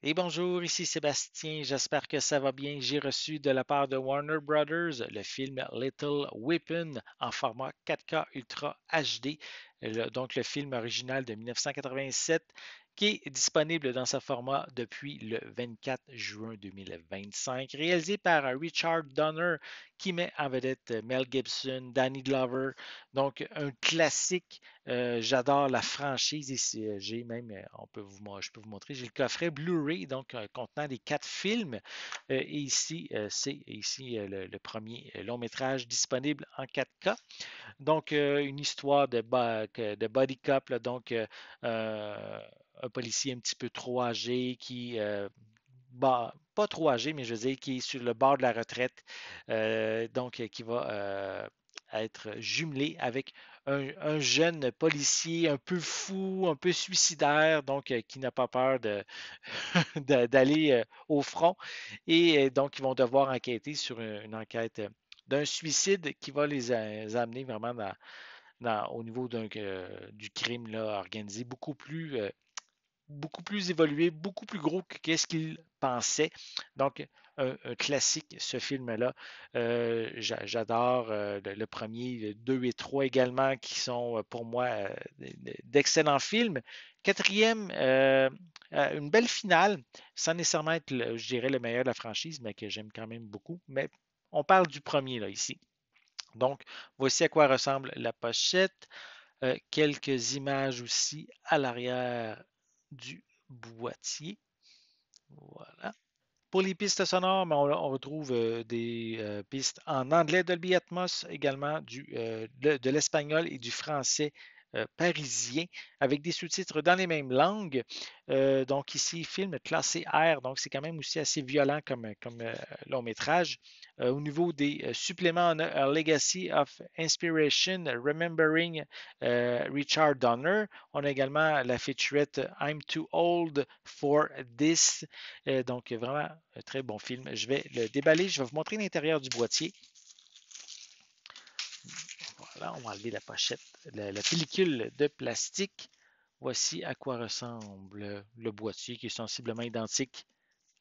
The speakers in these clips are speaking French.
Et bonjour, ici Sébastien, j'espère que ça va bien. J'ai reçu de la part de Warner Brothers le film Little Weapon en format 4K Ultra HD, donc le film original de 1987 qui est disponible dans ce format depuis le 24 juin 2025, réalisé par Richard Donner qui met en vedette Mel Gibson, Danny Glover, donc un classique. J'adore la franchise ici. J'ai même, je peux vous montrer, j'ai le coffret Blu-ray, donc contenant les 4 films. Et ici, c'est ici le premier long métrage disponible en 4K. Donc, une histoire de body cop, là, donc un policier un petit peu trop âgé qui, pas trop âgé, mais je veux dire, qui est sur le bord de la retraite, donc qui va être jumelé avec un jeune policier un peu fou, un peu suicidaire, donc qui n'a pas peur d'aller au front. Et donc, ils vont devoir enquêter sur une enquête d'un suicide qui va les amener vraiment au niveau du crime là, organisé beaucoup plus évolué, beaucoup plus gros que qu'est-ce qu'il pensait. Donc, un classique, ce film-là. J'adore le premier, le 2 et 3 également, qui sont pour moi d'excellents films. Quatrième, une belle finale, sans nécessairement être, je dirais, le meilleur de la franchise, mais que j'aime quand même beaucoup. Mais on parle du premier, là, ici. Donc, voici à quoi ressemble la pochette. Quelques images aussi à l'arrière du boîtier. Voilà. Pour les pistes sonores, ben, on retrouve des pistes en anglais Dolby Atmos, également de l'espagnol et du français parisien, avec des sous-titres dans les mêmes langues. Donc ici, film classé R, donc c'est quand même aussi assez violent comme long métrage. Au niveau des suppléments, on a A Legacy of Inspiration, Remembering Richard Donner. On a également la featurette I'm Too Old for This. Donc, vraiment, un très bon film. Je vais le déballer. Je vais vous montrer l'intérieur du boîtier. Voilà, on va enlever la pochette, la pellicule de plastique. Voici à quoi ressemble le boîtier qui est sensiblement identique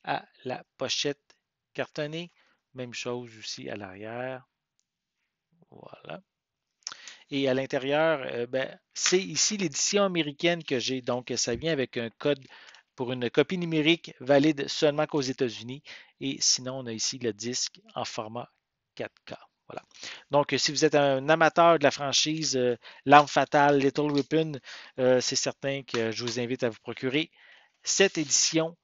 à la pochette cartonnée. Même chose aussi à l'arrière. Voilà. Et à l'intérieur, ben, c'est ici l'édition américaine que j'ai. Donc, ça vient avec un code pour une copie numérique valide seulement qu'aux États-Unis. Et sinon, on a ici le disque en format 4K. Voilà. Donc, si vous êtes un amateur de la franchise L'Arme Fatale, Little Weapon, c'est certain que je vous invite à vous procurer cette édition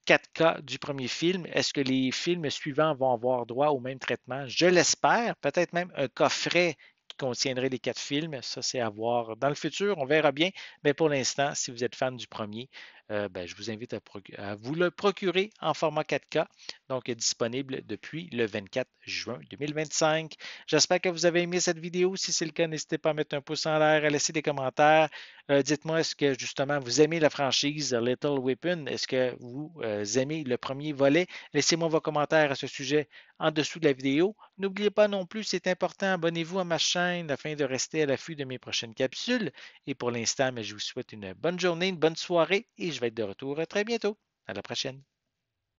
4K du premier film. Est-ce que les films suivants vont avoir droit au même traitement? Je l'espère. Peut-être même un coffret qui contiendrait les 4 films. Ça, c'est à voir dans le futur. On verra bien. Mais pour l'instant, si vous êtes fan du premier, ben, je vous invite à vous le procurer en format 4K, donc disponible depuis le 24 juin 2025. J'espère que vous avez aimé cette vidéo. Si c'est le cas, n'hésitez pas à mettre un pouce en l'air, à laisser des commentaires. Dites-moi, est-ce que justement vous aimez la franchise Little Weapon? Est-ce que vous aimez le premier volet? Laissez-moi vos commentaires à ce sujet en dessous de la vidéo. N'oubliez pas non plus, c'est important, abonnez-vous à ma chaîne afin de rester à l'affût de mes prochaines capsules. Et pour l'instant, je vous souhaite une bonne journée, une bonne soirée et je vais être de retour très bientôt. À la prochaine.